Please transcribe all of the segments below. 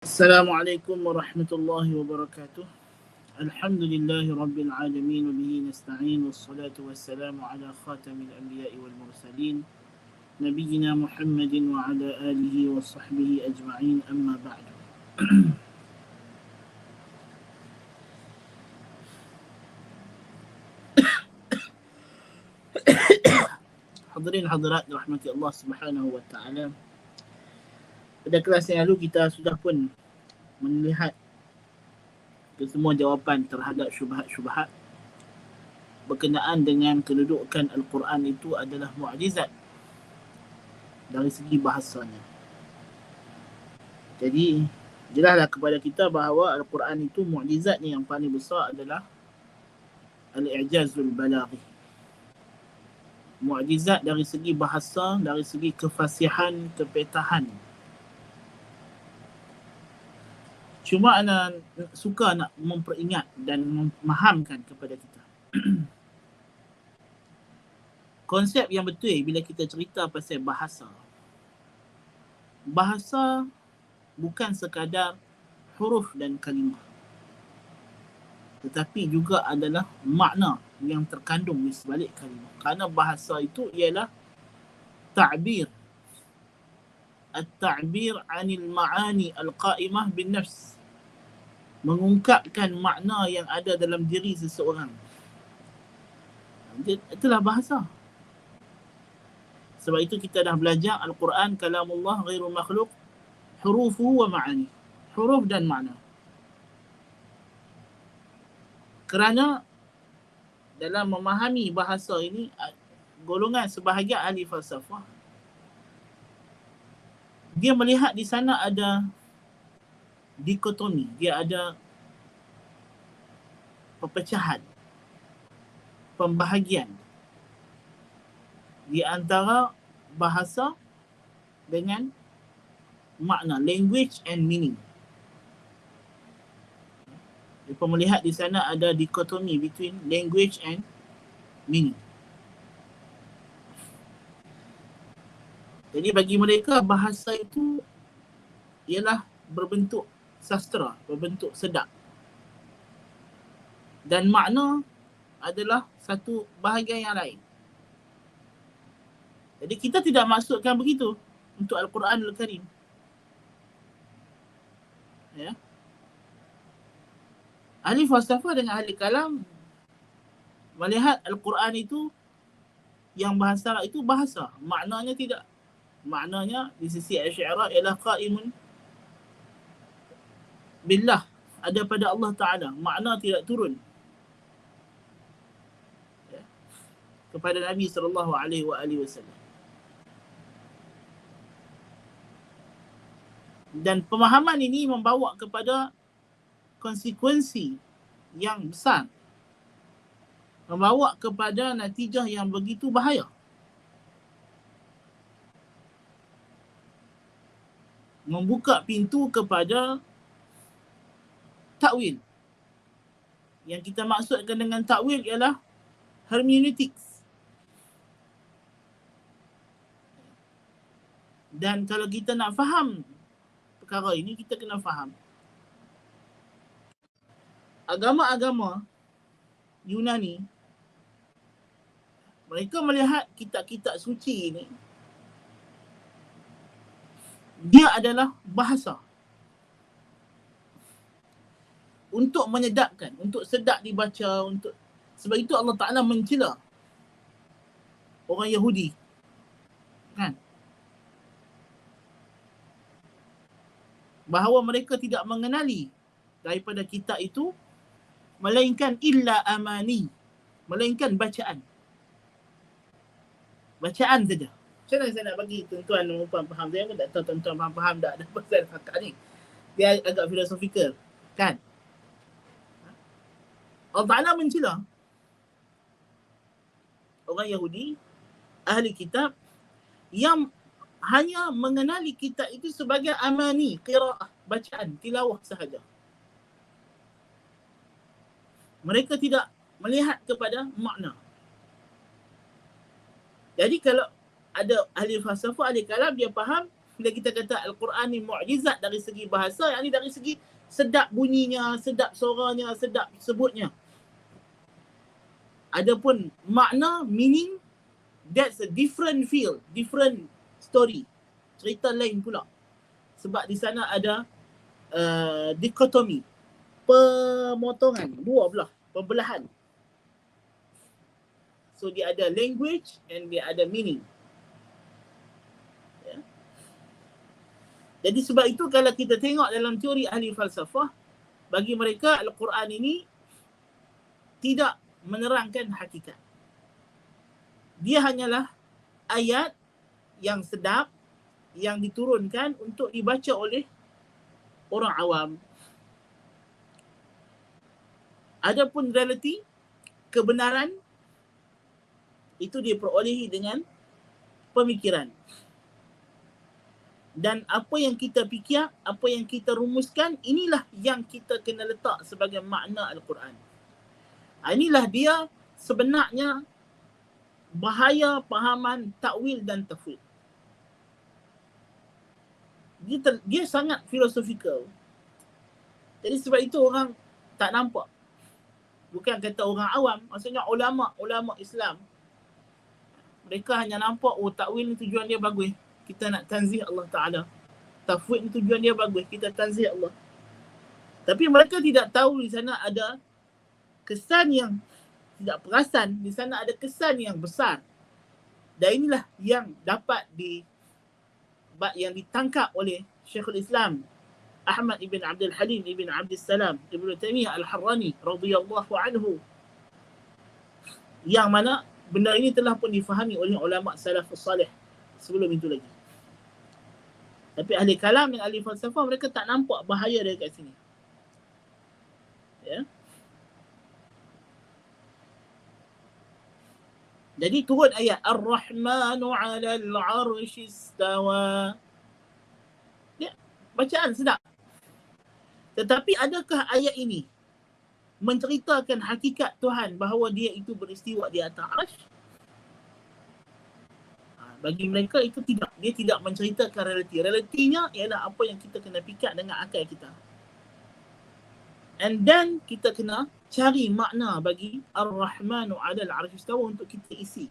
Assalamualaikum warahmatullahi wabarakatuh. Alhamdulillahi rabbil alamin wa bihi nasta'in wassalatu wassalamu ala khatamil anbiya'i wal mursalin nabiyyina Muhammadin wa ala alihi wa sahbihi ajma'in amma ba'du. Hadirin hadirat dirahmati Allah Subhanahu wa taala. Pada kelas yang lalu kita sudah pun melihat kesemua jawapan terhadap syubhat-syubhat berkenaan dengan kedudukan Al-Quran itu adalah mukjizat dari segi bahasanya. Jadi jelaslah kepada kita bahawa Al-Quran itu mukjizatnya yang paling besar adalah Al-I'jazul Balaghi. Mukjizat dari segi bahasa, dari segi kefasihan, kepetahan. Cuma ana suka nak memperingat dan memahamkan kepada kita. Konsep yang betul bila kita cerita pasal bahasa. Bahasa bukan sekadar huruf dan kalimah, tetapi juga adalah makna yang terkandung di sebalik kalimah. Kerana bahasa itu ialah ta'bir. At-ta'bir 'anil ma'ani al-qa'imah bin nafs. Mengungkapkan makna yang ada dalam diri seseorang. Itulah bahasa. Sebab itu kita dah belajar Al-Quran kalamullah ghairu makhluk, hurufuhu wa ma'ani. Huruf dan makna. Kerana dalam memahami bahasa ini, golongan sebahagian ahli falsafah dia melihat di sana ada dikotomi, dia ada perpecahan, pembahagian di antara bahasa dengan makna, language and meaning. Mereka melihat di sana ada dikotomi between language and meaning. Jadi bagi mereka bahasa itu ialah berbentuk sastra, berbentuk sedak. Dan makna adalah satu bahagian yang lain. Jadi kita tidak maksudkan begitu untuk Al-Quranul Karim. Ya. Ahli falsafah dengan ahli kalam melihat Al-Quran itu yang bahasa Arab itu bahasa, maknanya tidak. Maknanya di sisi Asy'ariyah ialah qaimun billah, ada pada Allah Ta'ala, makna tidak turun ya, kepada Nabi SAW. Dan pemahaman ini membawa kepada konsekuensi yang besar, membawa kepada natijah yang begitu bahaya. Membuka pintu kepada takwil. Yang kita maksudkan dengan takwil ialah hermeneutics. Dan kalau kita nak faham perkara ini, kita kena faham agama-agama Yunani, mereka melihat kitab-kitab suci ini, dia adalah bahasa untuk menyedapkan, untuk sedap dibaca, untuk sebab itu Allah Ta'ala mencela orang Yahudi, kan, bahawa mereka tidak mengenali daripada kitab itu melainkan illa amani, melainkan bacaan saja. Macam mana saya nak bagi tuan-tuan dan puan faham? Saya pun tak tahu tuan-tuan faham tak ada pasal fakta ni. Dia agak filosofikal, kan? Allah Ta'ala mencela orang Yahudi, ahli kitab, yang hanya mengenali kitab itu sebagai amani, qiraah, bacaan, tilawah sahaja. Mereka tidak melihat kepada makna. Jadi kalau ada ahli falsafah, ahli kalam, dia faham bila kita kata Al-Quran ni mukjizat dari segi bahasa, yang ni dari segi sedap bunyinya, sedap suaranya, sedap sebutnya. Adapun makna, meaning, that's a different field, different story. Cerita lain pula. Sebab di sana ada dikotomi, pemotongan, dua belah, pembelahan. So dia ada language and dia ada meaning. Ya. Jadi sebab itu kalau kita tengok dalam teori ahli falsafah, bagi mereka Al-Quran ini tidak menerangkan hakikat. Dia hanyalah ayat yang sedap, yang diturunkan untuk dibaca oleh orang awam. Adapun realiti, kebenaran, itu diperolehi dengan pemikiran. Dan apa yang kita fikir, apa yang kita rumuskan, inilah yang kita kena letak sebagai makna Al-Quran. Inilah dia sebenarnya bahaya pahaman takwil dan tafwid. Dia sangat filosofikal. Jadi sebab itu orang tak nampak. Bukan kata orang awam, maksudnya ulama Islam. Mereka hanya nampak, oh takwil ni tujuan dia bagus, kita nak tanzih Allah Ta'ala. Tafwid ni tujuan dia bagus, kita tanzih Allah. Tapi mereka tidak tahu di sana ada kesan yang tidak perasan, di sana ada kesan yang besar. Dan inilah yang dapat yang ditangkap oleh Syekhul Islam Ahmad ibn Abdul Halim ibn Abdul Salam Ibn Taymiyah Al-Harrani radhiyallahu anhu, yang mana benda ini telah pun difahami oleh ulama salafus salih sebelum itu lagi. Tapi ahli kalam dan ahli falsafah, mereka tak nampak bahaya dari kat sini. Ya. Jadi turun ayat Ar-Rahmanu 'alal 'arsy istawa. Ya, bacaan sedap. Tetapi adakah ayat ini menceritakan hakikat Tuhan bahawa dia itu beristiwa di atas arsy? Bagi mereka itu tidak. Dia tidak menceritakan realiti. Realitinya ialah apa yang kita kena fikir dengan akal kita. And then kita kena cari makna bagi Ar-Rahmanu 'alal 'arsy istawa untuk kita isi.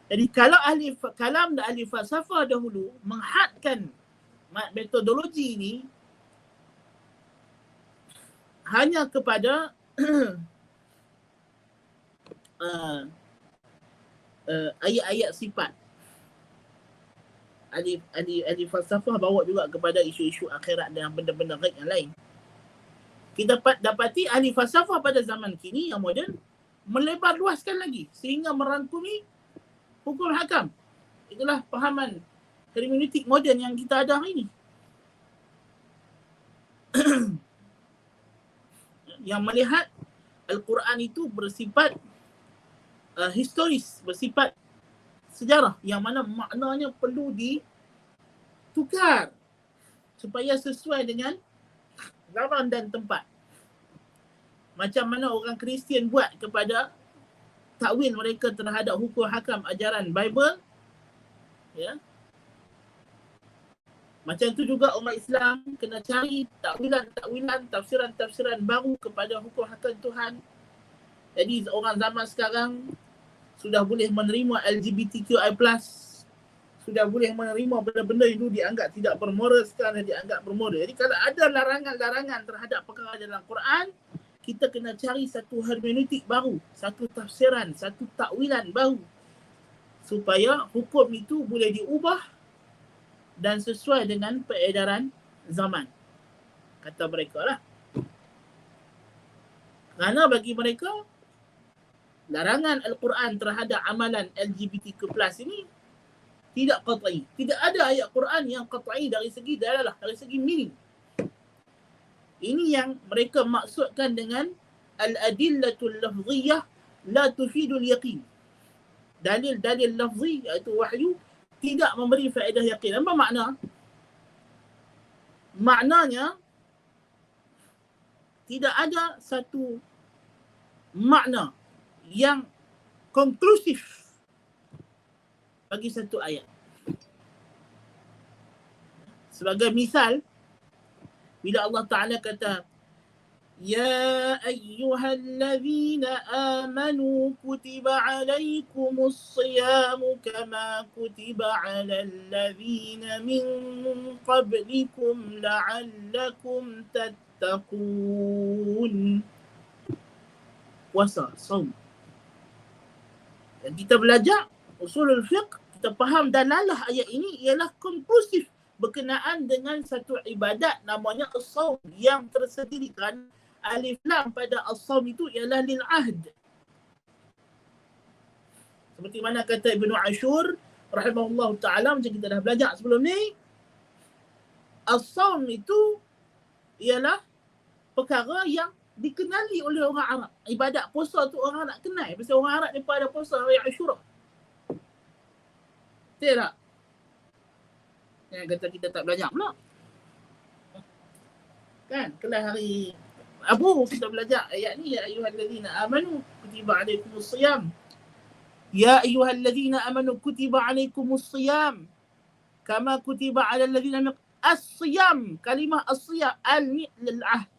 Jadi kalau ahli kalam dan ahli falsafah dahulu menghadkan metodologi ini hanya kepada ayat-ayat sifat. Ahli falsafah bawa juga kepada isu-isu akhirat dan benda-benda ghaib yang lain. Kita dapati ahli falsafah pada zaman kini yang moden melebar luaskan lagi sehingga merangkumi hukum hakam. Itulah pahaman hermeneutik moden yang kita ada hari ini. Yang melihat Al-Quran itu bersifat historis, bersifat sejarah, yang mana maknanya perlu ditukar supaya sesuai dengan zaman dan tempat. Macam mana orang Kristian buat kepada takwil mereka terhadap hukum hakam ajaran Bible, ya. Macam tu juga umat Islam kena cari takwilan, tafsiran baru kepada hukum hakam Tuhan. Jadi orang zaman sekarang sudah boleh menerima LGBTQI+, sudah boleh menerima benda-benda itu dianggap tidak bermoral, sekarang dianggap bermoral. Jadi kalau ada larangan-larangan terhadap perkara dalam Quran, kita kena cari satu hermeneutik baru, satu tafsiran, satu takwilan baru supaya hukum itu boleh diubah dan sesuai dengan peredaran zaman. Kata mereka lah. Kerana bagi mereka, larangan Al-Quran terhadap amalan LGBTQ+ ini tidak qat'i. Tidak ada ayat Quran yang qat'i dari segi dalalah, dari segi meaning. Ini yang mereka maksudkan dengan al-adillatul lafziyah la tufidul yaqin. Dalil-dalil lafzi, iaitu wahyu, tidak memberi faedah yakin. Apa makna? Maknanya tidak ada satu makna yang konklusif bagi satu ayat. Sebagai misal, bila Allah Ta'ala kata, يا أيها الذين آمنوا كتب عليكم الصيام كما كتب على الذين من قبلكم لعلكم تتقون. Puasa, saum. Dan kita belajar usulul fiqh, kita faham dalalah ayat ini ialah konklusif berkenaan dengan satu ibadat namanya as-saum yang tersendirikan. Alif lam pada as-saum itu ialah lil ahd. Seperti mana kata Ibnu Ashur rahimahullah ta'ala, macam kita dah belajar sebelum ni, as-saum itu ialah perkara yang dikenali oleh orang Arab. Ibadat puasa tu orang nak kenal. Pasal orang Arab mereka ada puasa hari Ashura. Betul tak? Yang kata kita tak belajar pula. Kan? Kelas hari Abu kita belajar ayat ni, ya ayyuhallazina amanu kutiba alaikumus siyam. Ya ayyuhallazina amanu kutiba alaikumus siyam kama kutiba alal ladzina min as-siyam. Kalimah as-siyam al ni lil ahd.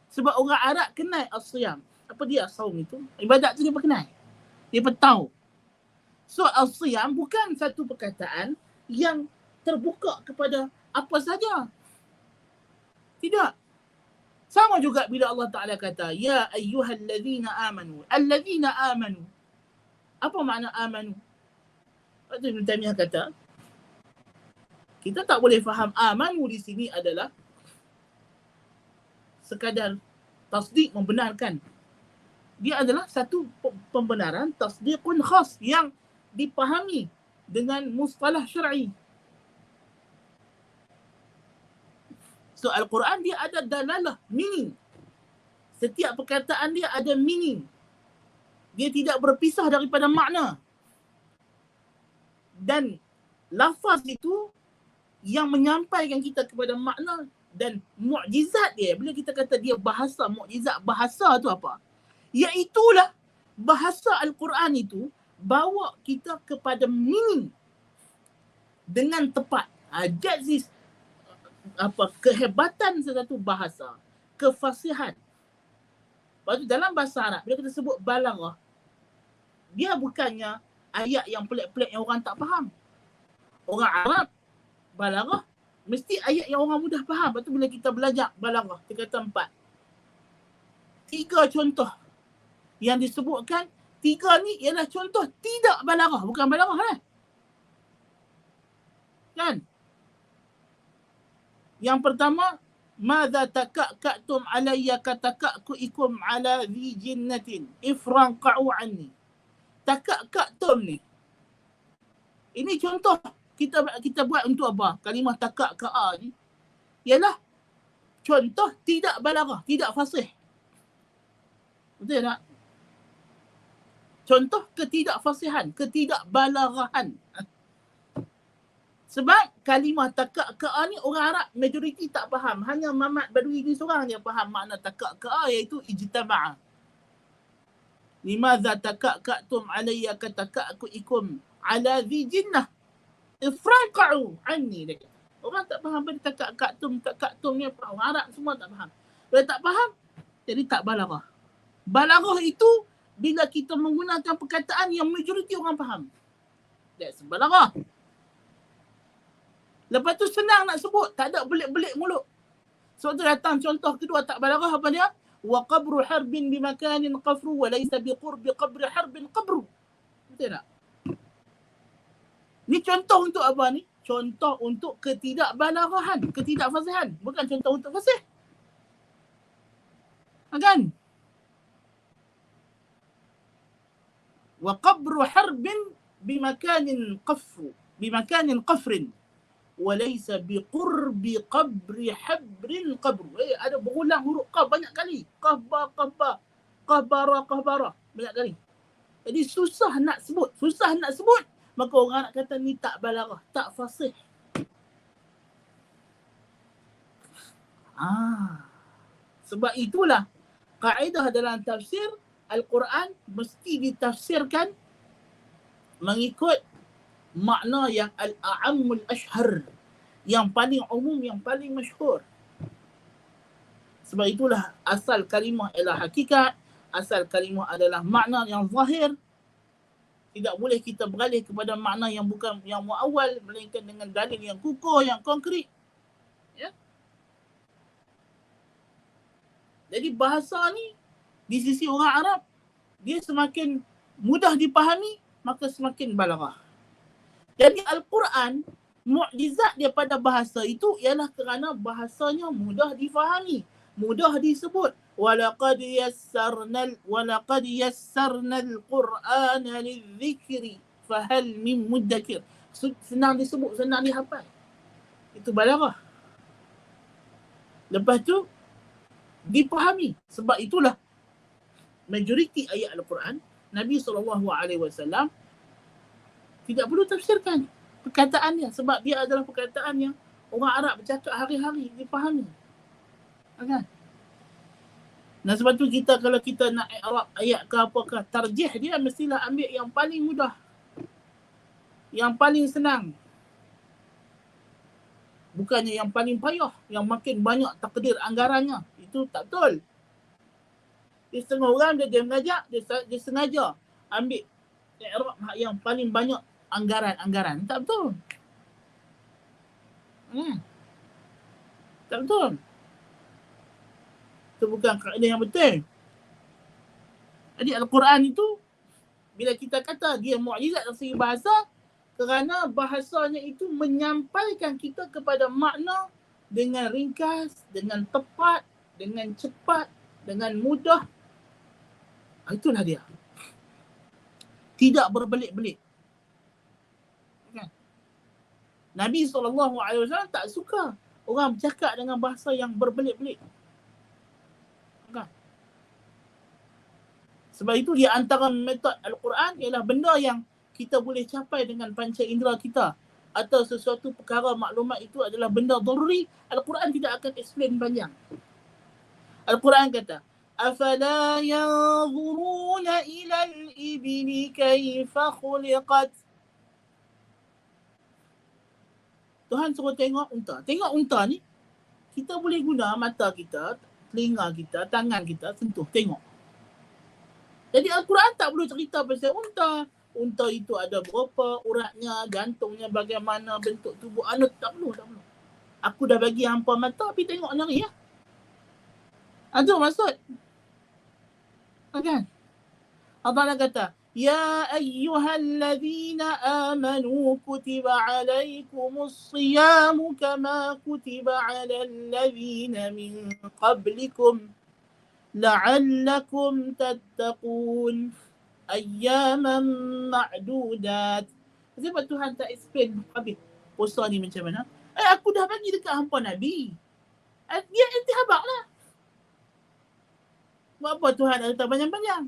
Sebab orang Arab kenal as-siyam. Apa dia saum itu? Ibadat tu dia kenal. Dia tahu. So as-siyam bukan satu perkataan yang terbuka kepada apa saja. Tidak. Sama juga bila Allah Ta'ala kata, ya ayyuhallazina amanu. Allazina amanu. Apa makna amanu? Waktu Ibn Taymiyah kata, kita tak boleh faham amanu di sini adalah sekadar tasdik, membenarkan. Dia adalah satu pembenaran tasdiqun khas yang dipahami dengan mustalah syar'i. So Al-Quran dia ada dalalah, meaning. Setiap perkataan dia ada meaning. Dia tidak berpisah daripada makna. Dan lafaz itu yang menyampaikan kita kepada makna dan mukjizat dia. Bila kita kata dia bahasa, mukjizat bahasa tu apa? Iaitulah bahasa Al-Quran itu bawa kita kepada meaning dengan tepat. That is kehebatan satu bahasa, kefasihan. Lepas tu dalam bahasa Arab, bila kita sebut balaghah, dia bukannya ayat yang pelik-pelik yang orang tak faham. Orang Arab, balaghah, mesti ayat yang orang mudah faham. Lepas tu bila kita belajar balaghah, kita kata 4. 3 contoh yang disebutkan, 3 ni ialah contoh tidak balaghah, bukan balaghah lah. Kan? Yang pertama, madza takaktum alayya katakakuikum ala dhi jinnatin ifranqa'u anni. Takaktum ni, ini contoh kita buat untuk apa? Kalimah takaka'a ni ialah contoh tidak balaghah, tidak fasih. Betul tak? Contoh ketidakfasihan, ketidakbalaghahan. Sebab kalimah takak-ka'a ni orang Arab majoriti tak faham. Hanya Mamat Badui ni seorang yang faham makna takak-ka'a, iaitu ijtama'a. Limadza takak-ka'tum alayya katakaku'ikum ala dhi jinnah ifranqa'u anni. Orang tak faham pada takak-ka'tum ni apa. Orang Arab semua tak faham. Bila tak faham, jadi tak balaghah. Balaghah itu bila kita menggunakan perkataan yang majoriti orang faham. That's balaghah. Lepas tu senang nak sebut, tak ada belik-belik mulut. Sebab tu datang contoh kedua tak balaghah apa dia? Wa qabru harbin bimakanin qafru wa laysa biqurbi qabri harbin qabru. Betul tak? Ni contoh untuk apa ni? Contoh untuk ketidakbalaghahan, ketidakfasihan, bukan contoh untuk fasih. Kan? Wa qabru harbin bimakanin qafrin walaysa biqurbi qabri habrin qabru. Ada berulang huruf qaf banyak kali. Qahbara banyak kali. Jadi susah nak sebut, maka orang nak kata ni tak balaghah, tak fasih. Sebab itulah kaedah dalam tafsir Al-Quran mesti ditafsirkan mengikut makna yang al-a'ammul ashhar, yang paling umum, yang paling masyhur. Sebab itulah asal kalimah ialah hakikat, asal kalimah adalah makna yang zahir. Tidak boleh kita beralih kepada makna yang bukan yang muawwal, melainkan dengan dalil yang kukuh, yang konkret. Ya. Jadi bahasa ni di sisi orang Arab, dia semakin mudah dipahami, maka semakin balaghah. Jadi Al-Quran, mukjizat dia pada bahasa itu ialah kerana bahasanya mudah difahami, mudah disebut. Walaqad yassarna al-Qur'ana lidzikri fahal min muddakir. Senang disebut, senang dihafal. Itu balaghah. Lepas tu dipahami. Sebab itulah majoriti ayat Al-Quran Nabi SAW tidak perlu tafsirkan perkataannya, sebab dia adalah perkataan yang orang Arab bercakap hari-hari, dipahami. Kan? Dan sebab tu kita kalau kita nak Arab ayat ke apakah, tarjih dia mestilah ambil yang paling mudah, yang paling senang. Bukannya yang paling payah, yang makin banyak takdir anggarannya. Itu tak betul. Dia setengah orang dia mengajak, dia sengaja ambil Arab yang paling banyak anggaran. Tak betul. Tak betul. Itu bukan kaedah yang betul. Jadi Al-Quran itu, bila kita kata dia mukjizat dari segi bahasa, kerana bahasanya itu menyampaikan kita kepada makna dengan ringkas, dengan tepat, dengan cepat, dengan mudah. Itulah dia. Tidak berbelit-belit. Nabi SAW tak suka orang bercakap dengan bahasa yang berbelit-belit. Sebab itu di antara metod Al-Quran ialah benda yang kita boleh capai dengan panca indera kita, atau sesuatu perkara maklumat itu adalah benda daruri, Al-Quran tidak akan explain panjang. Al-Quran kata, afala yanzuruna ila al-ibli kaifa khuliqat. Tuhan suruh tengok unta. Tengok unta ni, kita boleh guna mata kita, telinga kita, tangan kita, sentuh, tengok. Jadi Al-Quran tak perlu cerita pasal unta. Unta itu ada berapa uratnya, jantungnya bagaimana, bentuk tubuh anak, tak perlu. Aku dah bagi hampa mata, tapi tengok nari ya. Itu maksud. Kan? Allah kata, Ya ayyuhalladzina amanu kutiba alaikumus siyamu kama kutiba alal ladzina min qablikum la'allakum tattaqun ayyaman ma'dudat. Sebab Tuhan tak explain habis puasa ni macam mana. Aku dah bagi dekat hampa Nabi. Dia intihabak lah. Buat apa Tuhan nak kata panjang-panjang?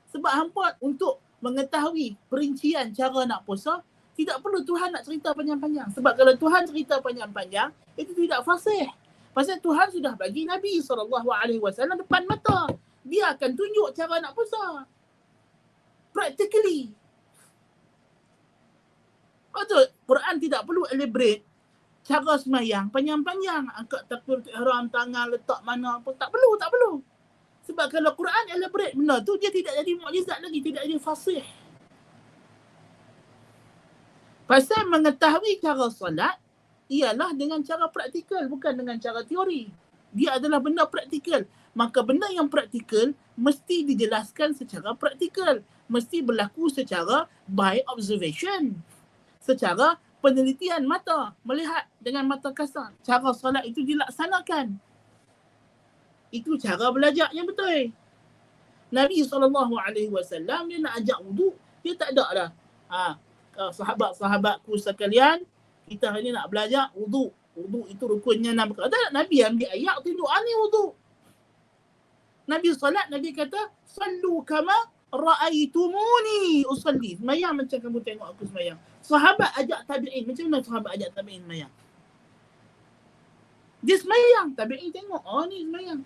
Sebab hampa untuk mengetahui perincian cara nak puasa, tidak perlu Tuhan nak cerita panjang-panjang. Sebab kalau Tuhan cerita panjang-panjang, itu tidak fasih. Pasal Tuhan sudah bagi Nabi SAW depan mata. Dia akan tunjuk cara nak puasa. Practically. Betul, Quran tidak perlu elaborate cara semayang panjang-panjang. Angkat takbiratul ihram, tangan letak mana pun. Tak perlu. Sebab kalau Quran elaborate benda tu, dia tidak jadi mukjizat lagi, tidak jadi fasih. Pasal mengetahui cara solat ialah dengan cara praktikal, bukan dengan cara teori. Dia adalah benda praktikal. Maka benda yang praktikal mesti dijelaskan secara praktikal. Mesti berlaku secara by observation. Secara penelitian mata. Melihat dengan mata kasar. Cara solat itu dilaksanakan. Itu cara belajar yang betul. Nabi SAW dia nak ajak wuduk, dia tak ada lah. Sahabat-sahabatku sekalian, kita hari ni nak belajar wuduk. Wuduk itu rukunnya 6 perkara. Tak, Nabi ambil ayat tunjuk ni wuduk. Nabi solat, Nabi kata, sallu kama ra'aitumuni usalli. Semayang macam kamu tengok aku semayang. Sahabat ajak tabi'in. Macam mana sahabat ajak tabi'in semayang? Dia semayang, tabi'in tengok. Oh ni semayang.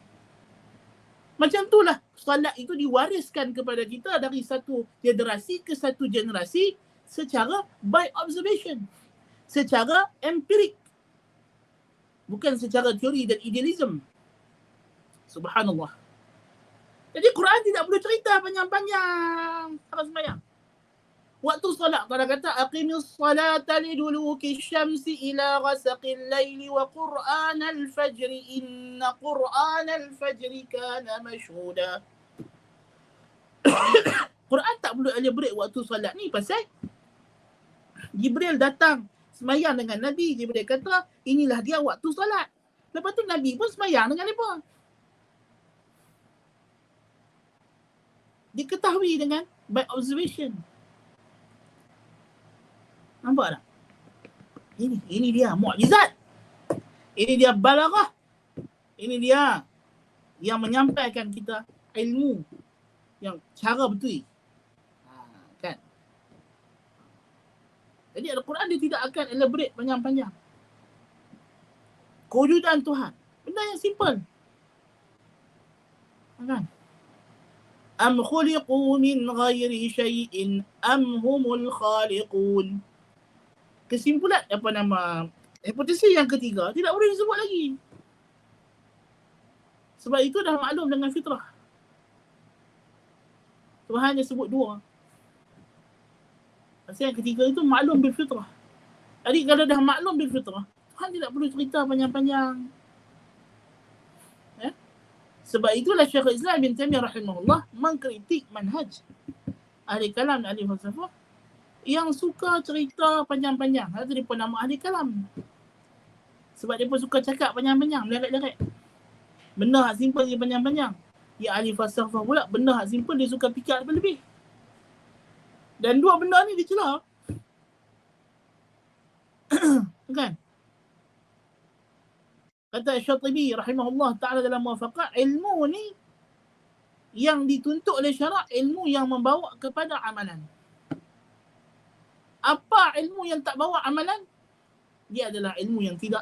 Macam itulah solat itu diwariskan kepada kita dari satu generasi ke satu generasi secara by observation. Secara empirik. bukan secara teori dan idealism. Subhanallah. Jadi Quran tidak perlu cerita panjang-panjang cara sembahyang. Waktu solat, kalau kata aqimus salata liduluki syamsi ila ghasaqil laili wa qur'anal fajri inna qur'anal fajri kana mashhuda. Quran tak perlu elaborate waktu solat ni pasal Jibril datang sembahyang dengan Nabi. Jibril kata inilah dia waktu solat. Lepas tu Nabi pun sembahyang dengan mereka. Diketahui dengan by observation. Nampak tak? Ini dia mukjizat. Ini dia balaghah. Ini dia yang menyampaikan kita ilmu yang cara betul. Kan? Jadi Al-Quran dia tidak akan elaborate panjang-panjang. Kewujudan Tuhan. Benda yang simple. Kan? Am khuliqu min ghairi syai'in am humul khaliqun. Kesimpulan hipotesi yang ketiga tidak boleh disebut lagi. Sebab itu dah maklum dengan fitrah. Tuhan hanya sebut dua. Pasal yang ketiga itu maklum bil fitrah. Jadi kalau dah maklum bil fitrah, Tuhan tidak perlu cerita panjang-panjang. Sebab itulah Syekhul Islam bin Taimiyah rahimahullah mengkritik manhaj ahli kalam dan ahli falsafah yang suka cerita panjang-panjang. Itu dia pun nama ahli kalam. Sebab dia pun suka cakap panjang-panjang, leret-leret. Benda hak simple dia panjang-panjang. Ya ahli falsafah pula, benda hak simple dia suka fikir lebih-lebih. Dan dua benda ni dicela. Kan? Kata Syatibi rahimahullah ta'ala dalam Muwafaqah, ilmu ni yang dituntut oleh syarak, ilmu yang membawa kepada amalan. Apa ilmu yang tak bawa amalan? Dia adalah ilmu yang tidak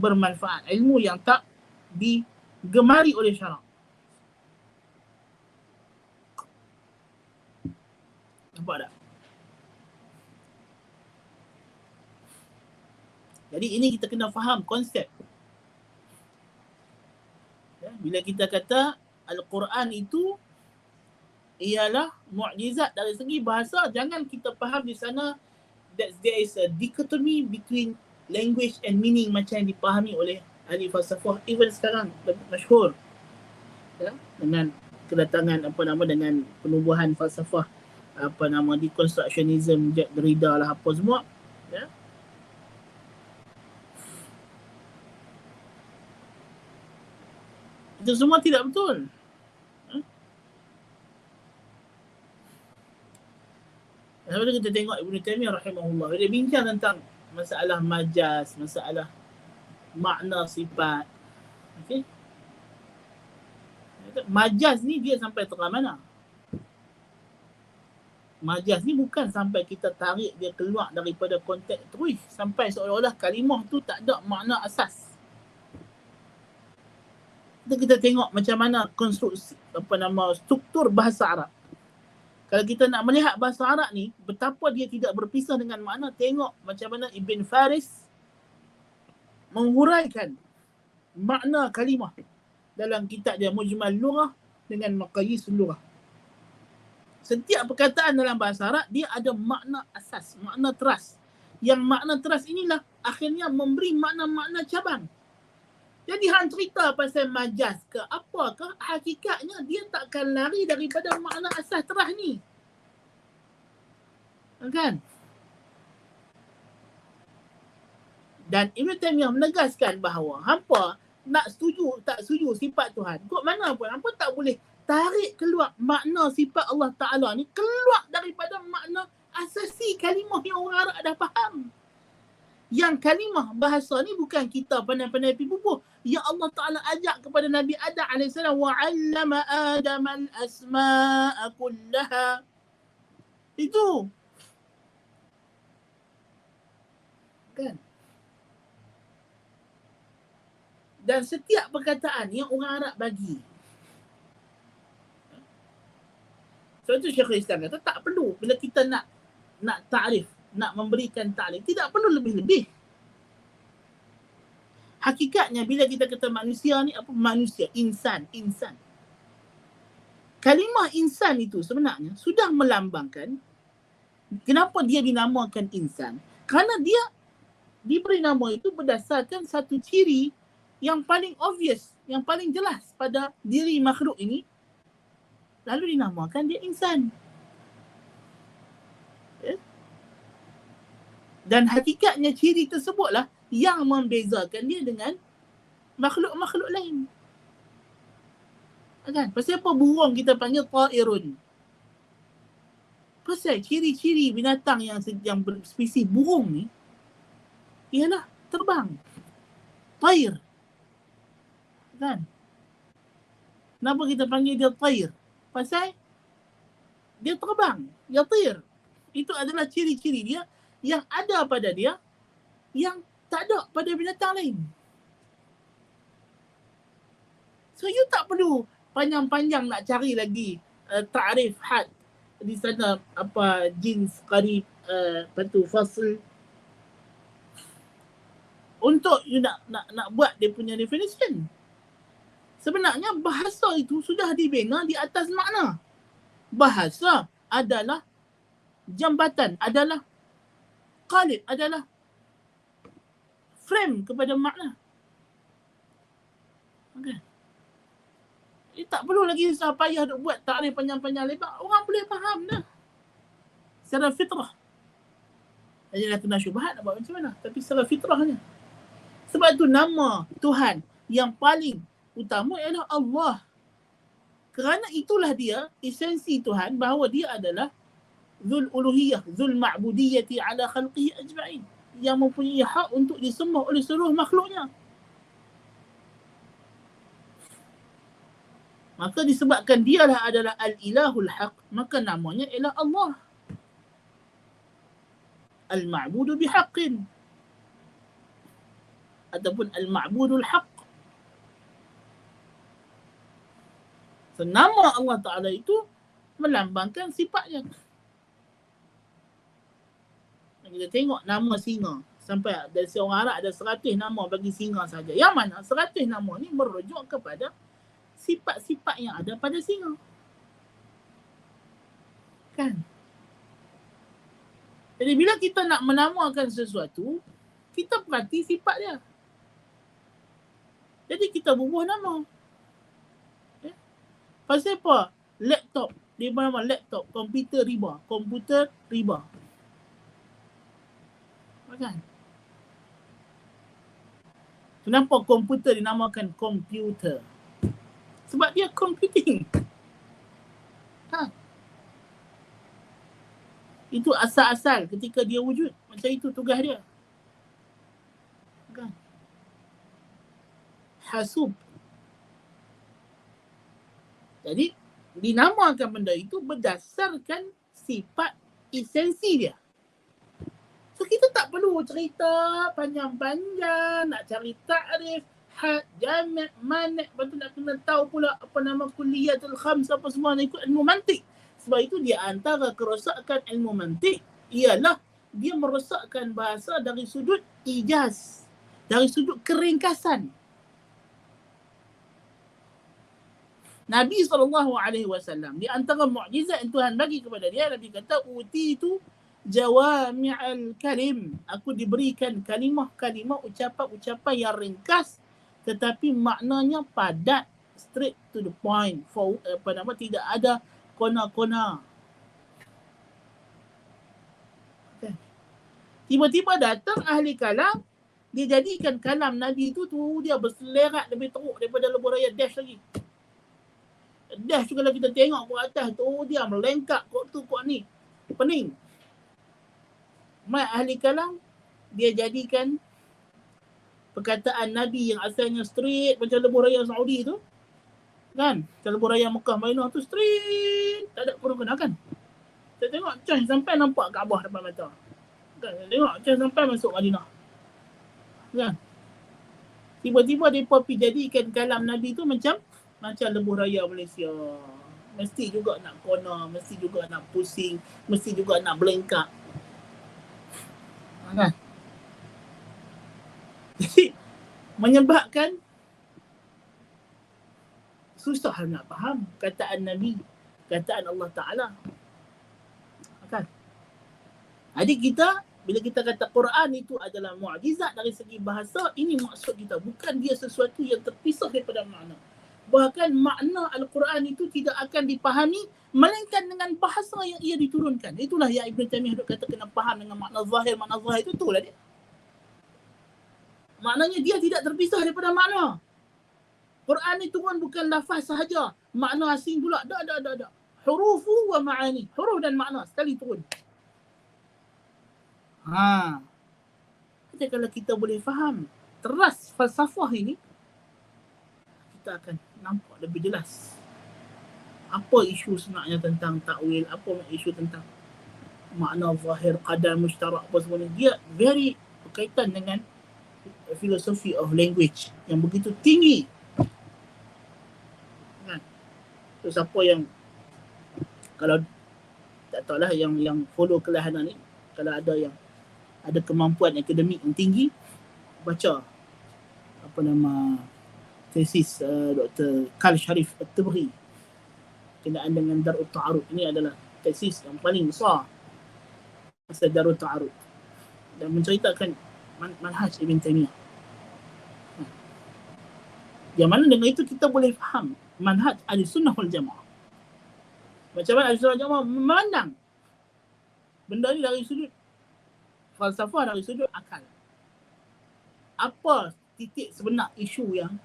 bermanfaat. Ilmu yang tak digemari oleh syarak. Nampak tak? Jadi ini kita kena faham konsep. Bila kita kata Al-Quran itu ialah mukjizat dari segi bahasa, jangan kita faham di sana that there is a dichotomy between language and meaning macam yang dipahami oleh ahli falsafah even sekarang masyhur. Dengan kedatangan dengan penubuhan falsafah deconstructionism, Jacques Derrida lah apa semua. Itu semua tidak betul. Lepas tu kita tengok Ibn Taimiyah rahimahullah, dia bincang tentang masalah majaz, masalah makna sifat. Okey. Majaz ni dia sampai tengah mana? Majaz ni bukan sampai kita tarik dia keluar daripada konteks terus, sampai seolah-olah kalimah tu tak ada makna asas. Kita tengok macam mana konstruksi struktur bahasa Arab. Kalau kita nak melihat bahasa Arab ni betapa dia tidak berpisah dengan makna, tengok macam mana Ibn Faris menghuraikan makna kalimah dalam kitab dia Mujmal Lughah dengan Maqayis Lughah. Setiap perkataan dalam bahasa Arab dia ada makna asas, makna teras. Yang makna teras inilah akhirnya memberi makna-makna cabang. Jadi hang cerita pasal majaz ke apakah, hakikatnya dia takkan lari daripada makna asas terah ni. Kan? Dan Ibn Taimiyah menegaskan bahawa hampa nak setuju tak setuju sifat Tuhan, kok mana pun hampa tak boleh tarik keluar makna sifat Allah Ta'ala ni keluar daripada makna asasi kalimah yang orang Arab dah faham. Yang kalimah bahasa ni bukan kita pandai-pandai pergi bubuh. Ya Allah Ta'ala ajak kepada Nabi Adam AS, wa 'allama Adam al-asma'a kullaha. Itu. Kan? Dan setiap perkataan yang orang Arab bagi. Sebab itu Syekhul Islam kata tak perlu bila kita nak ta'rif, nak memberikan ta'rif, tidak perlu lebih-lebih. Hakikatnya bila kita kata manusia ni apa? Manusia, insan. Kalimah insan itu sebenarnya sudah melambangkan kenapa dia dinamakan insan. Kerana dia diberi nama itu berdasarkan satu ciri yang paling obvious, yang paling jelas pada diri makhluk ini, lalu dinamakan dia insan. Dan hakikatnya ciri tersebutlah yang membezakan dia dengan makhluk-makhluk lain. Kan? Pasal apa burung kita panggil ta'irun? Pasal ciri-ciri binatang yang spesies burung ni ialah terbang. Tair. Kan? Kenapa kita panggil dia tair? Pasal dia terbang, dia tair. Itu adalah ciri-ciri dia yang ada pada dia yang tak ada pada binatang lain. So you tak perlu panjang-panjang nak cari lagi ta'rif had di sana, apa jins, qarib, lepas tu fasl, untuk you nak buat dia punya definition. Sebenarnya bahasa itu sudah dibina di atas makna. Bahasa adalah jambatan, adalah qalib, adalah frame kepada makna. Okay. Tak perlu lagi susah payah nak buat takrif panjang-panjang lebar. Orang boleh faham dah. Secara fitrah. Jadi dah kena syubhat nak buat macam mana. Tapi secara fitrahnya. Sebab tu nama Tuhan yang paling utama ialah Allah. Kerana itulah dia, esensi Tuhan, bahawa dia adalah Zul Uluhiyah, Zul Ma'budiyati ala khalqihi ajma'in. Yang mempunyai hak untuk disembah oleh seluruh makhluknya. Maka disebabkan dialah adalah Al-Ilahul Haq, maka namanya ialah Allah. Al-Ma'budu bihaqqin. Ataupun Al-Ma'budul Haq. So, nama Allah Ta'ala itu melambangkan sifatnya. Kita tengok nama singa. Sampai dari seorang Arab ada 100 nama bagi singa saja. Yang mana 100 nama ni merujuk kepada sifat-sifat yang ada pada singa. Kan? Jadi bila kita nak menamakan sesuatu, kita perhati sifat dia. Jadi kita bubuh nama. Pasal apa? Laptop. Dia nama laptop. Komputer riba. Komputer riba. Kan? Kenapa komputer dinamakan komputer? Sebab dia computing. Ha. Itu asal-asal ketika dia wujud. Macam itu tugas dia. Kan? Hasub. Jadi, dinamakan benda itu berdasarkan sifat esensi dia. So, kita tak perlu cerita panjang-panjang, nak cari ta'rif, had, jami', mani', lepas tu nak kena tahu pula apa nama kulliyatul khams, apa semua nak ikut ilmu mantik. Sebab itu di antara kerosakan ilmu mantik ialah dia merosakkan bahasa dari sudut ijaz, dari sudut keringkasan. Nabi SAW, di antara mukjizat yang Tuhan bagi kepada dia, Nabi kata, utitu jawami'al kalim. Aku diberikan kalimah-kalimah, ucapan-ucapan yang ringkas tetapi maknanya padat, straight to the point. Tidak ada kona-kona. Okay. Tiba-tiba datang ahli kalam, dia jadikan kalam Nabi itu dia berselerak lebih teruk daripada lebuh raya dash lagi. Dash tu kalau kita tengok ke atas tu, dia melengkap kok tu kok ni. Pening. Mai ahli kalam, dia jadikan perkataan Nabi yang asalnya straight macam lebuh raya Saudi tu. Kan? Macam lebuh raya Mekah Madinah tu straight. Tak ada kena kan? Kita tengok macam sampai nampak Kaabah depan mata. Kan? Tengok macam sampai masuk Madinah. Kan? Tiba-tiba mereka pergi jadikan kalam Nabi tu macam lebuh raya Malaysia. Mesti juga nak kona, mesti juga nak pusing, mesti juga nak belengkak. Kan? Jadi menyebabkan susah nak faham kataan Nabi, kataan Allah Ta'ala. Kan? Jadi kita, bila kita kata Quran itu adalah mukjizat dari segi bahasa, ini maksud kita. Bukan dia sesuatu yang terpisah daripada makna. Bahkan makna Al-Quran itu tidak akan dipahami melainkan dengan bahasa yang ia diturunkan. Itulah yang Ibn Taymiyah kata kena faham dengan makna zahir. Makna zahir itu itulah dia. Maknanya dia tidak terpisah daripada makna. Quran itu pun bukan lafaz sahaja. Makna asing pula. Tak. Hurufu wa ma'ani. Huruf dan makna sekali turun. Jadi kalau kita boleh faham teras falsafah ini, kita akan nampak lebih jelas apa isu sebenarnya tentang takwil, apa isu tentang makna zahir, qadar mushtarak, apa semua ni. Dia very berkaitan dengan filosofi of language yang begitu tinggi. Kan? So, siapa yang kalau tak tahulah yang follow kelas Hana ni, kalau ada yang ada kemampuan akademik yang tinggi, baca apa nama tesis Dr. Kal Sharif At-Tabri berkenaan dengan Darut Ta'arud. Ini adalah tesis yang paling besar pasal Darut Ta'arud dan menceritakan manhaj Ibn Taymiyah. Yang mana dengan itu kita boleh faham manhaj Ahlussunnah wal Jamaah. Macam mana Ahlussunnah wal Jamaah memandang benda ni dari sudut falsafah, dari sudut akal. Apa titik sebenar isu yang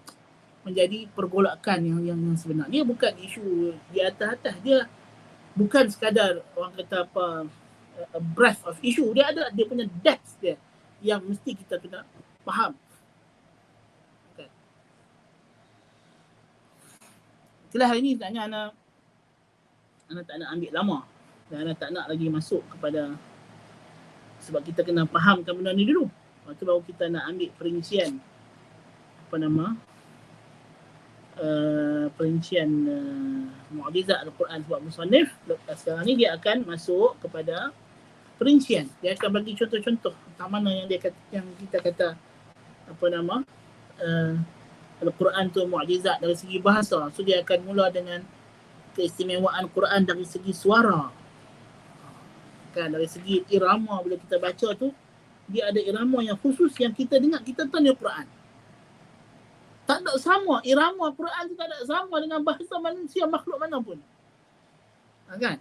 menjadi pergolakan yang sebenar. Dia bukan isu di atas-atas. Dia bukan sekadar orang kata apa breadth of issue. Dia ada dia punya depth dia yang mesti kita kena faham. Okay. Itulah hari ni sebenarnya Ana tak nak ambil lama. Dan Ana tak nak lagi masuk kepada, sebab kita kena fahamkan benda ni dulu. Lepas tu baru kita nak ambil perincian mukjizat Al-Quran sebab musannif. Sekarang ni dia akan masuk kepada perincian. Dia akan bagi contoh-contoh tentang mana yang kita kata Al-Quran tu mukjizat dari segi bahasa. So dia akan mula dengan keistimewaan Quran dari segi suara. Kan, dari segi irama, bila kita baca tu dia ada irama yang khusus yang kita dengar, kita tahu Quran. Tak ada sama, irama Quran tu tak ada sama dengan bahasa manusia makhluk mana pun. Kan?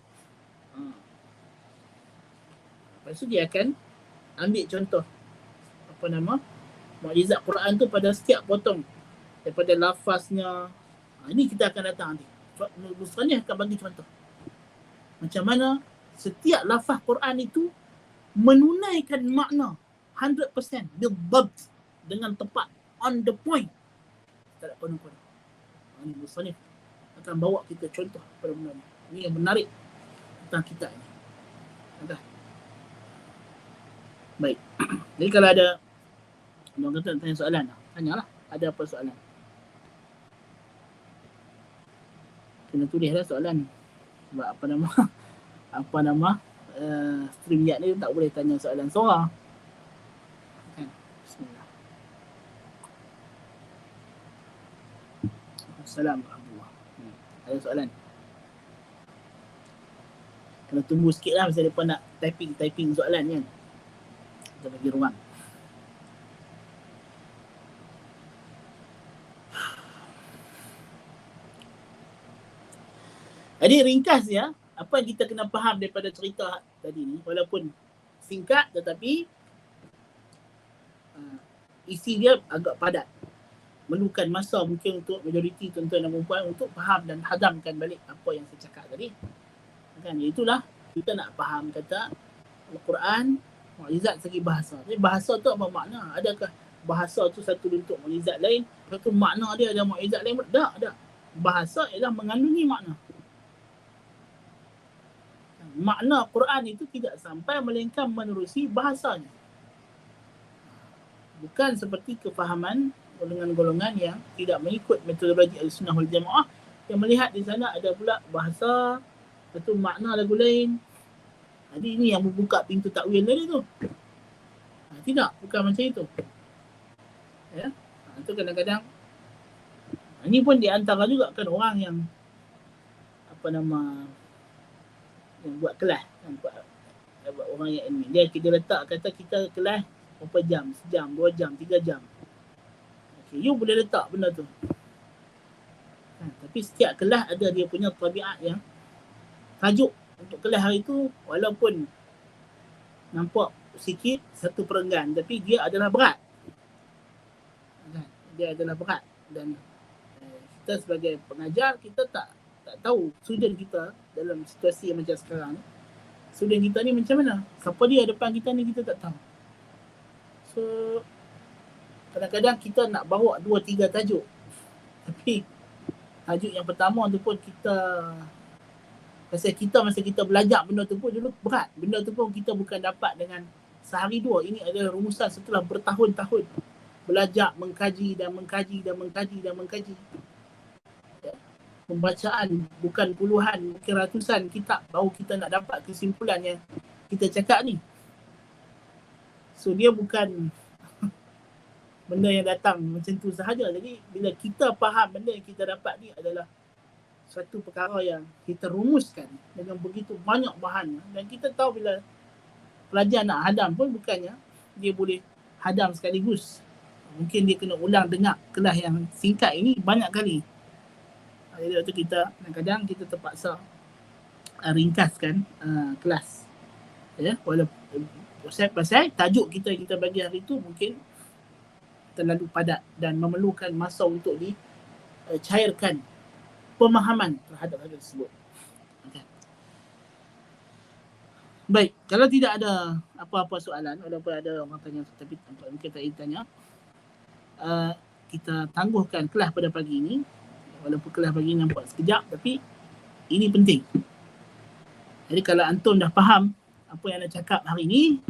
Lepas tu dia akan ambil contoh mukjizat Quran tu pada setiap potong daripada lafaznya. Ini kita akan datang nanti. Musannif akan bagi contoh macam mana setiap lafaz Quran itu menunaikan makna 100% bil-dhabt, dengan tepat, on the point. Tak ada konon-konon. Ini musannif akan bawa kita contoh pada benda ni. Ini yang menarik tentang kitab ini. Okay. Baik. Jadi kalau ada orang kata nak tanya soalan, tanyalah. Ada apa soalan? Kena tulislah soalan. Sebab StreamYard ni tak boleh tanya soalan suara. Kan? Bismillah. Assalamualaikum. Ada soalan? Kena tunggu sikit lah, masa mereka nak typing soalan kan. Kita bagi ruang. Jadi ringkas ya, apa yang kita kena faham daripada cerita tadi ni, walaupun singkat tetapi isi dia agak padat. Memerlukan masa mungkin untuk majoriti tuan-tuan dan perempuan untuk faham dan hadamkan balik apa yang saya cakap tadi. Kan, itulah kita nak faham kata Al-Quran mukjizat segi bahasa. Jadi bahasa tu apa makna? Adakah bahasa tu satu bentuk mukjizat lain, satu makna dia ada mukjizat lain? Tak. Bahasa ialah mengandungi makna. Makna Quran itu tidak sampai melainkan menerusi bahasanya. Bukan seperti kefahaman golongan-golongan yang tidak mengikut metodologi Ahlussunnah wal Jamaah yang melihat di sana ada pula bahasa, satu makna lagu lain. Jadi ini yang membuka pintu takwil tadi tu. Tidak, bukan macam itu. Ya. Itu kadang-kadang ini pun di antara juga kan orang yang yang buat kelas kan, buat orang yang admin. Dia letak kata kita kelas berapa jam, sejam, 2 jam, 3 jam. Okay, you boleh letak benda tu. Tapi setiap kelas ada dia punya tabiat yang tajuk untuk kelas hari tu walaupun nampak sikit satu perenggan, tapi dia adalah berat. Dia adalah berat dan kita sebagai pengajar kita tak tahu student kita dalam situasi yang macam sekarang. Student kita ni macam mana? Siapa dia depan kita ni kita tak tahu. So kadang-kadang kita nak bawa 2-3 tajuk. Tapi tajuk yang pertama tu pun kita masa kita belajar benda tu pun dulu berat. Benda tu pun kita bukan dapat dengan sehari dua. Ini adalah rumusan setelah bertahun-tahun belajar, mengkaji. Pembacaan bukan puluhan, mungkin ratusan kitab baru kita nak dapat kesimpulan yang kita cakap ni. So dia bukan benda yang datang macam tu sahaja. Jadi bila kita faham benda yang kita dapat ni adalah suatu perkara yang kita rumuskan dengan begitu banyak bahan, dan kita tahu bila pelajar nak hadam pun bukannya dia boleh hadam sekaligus. Mungkin dia kena ulang dengar kelas yang singkat ini banyak kali. Jadi waktu kita kadang-kadang kita terpaksa ringkaskan kelas. Ya, walaupun pasal tajuk kita bagi hari itu mungkin terlalu padat dan memerlukan masa untuk dicairkan pemahaman terhadap hal tersebut. Okay. Baik, kalau tidak ada apa-apa soalan, walaupun ada orang tanya tapi mungkin tak tanya, kita tangguhkan kelas pada pagi ini. Walaupun kelas pagi ini nampak sekejap, tapi ini penting. Jadi kalau antum dah faham apa yang nak cakap hari ini,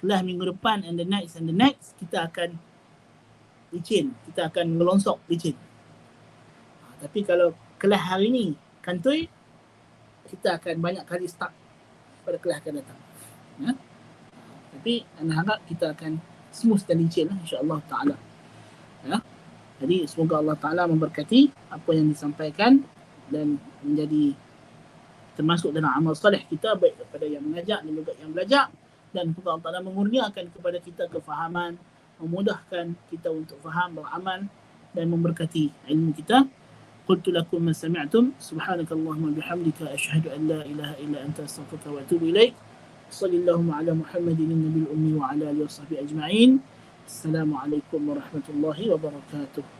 kelas minggu depan and the next kita akan licin, kita akan melonsok licin. Tapi kalau kelas hari ini kantoi, kita akan banyak kali start pada kelas akan datang. Ya? Tapi anda harap kita akan smooth dan licin insya-Allah taala. Ya. Jadi semoga Allah Ta'ala memberkati apa yang disampaikan dan menjadi termasuk dalam amal soleh kita, baik kepada yang mengajar dan juga yang belajar, dan semoga Allah Ta'ala mengurniakan kepada kita kefahaman, memudahkan kita untuk faham, beramal dan memberkati ilmu kita. Qultu lakum ma sami'tum subhanakallahumma bihamdika asyhadu an la ilaha illa anta astaghfiruka wa atubu ilaik. Sallallahu ala Muhammadin nabiyil ummi wa ala alihi washabbihi ajma'in. Assalamualaikum warahmatullahi wabarakatuh.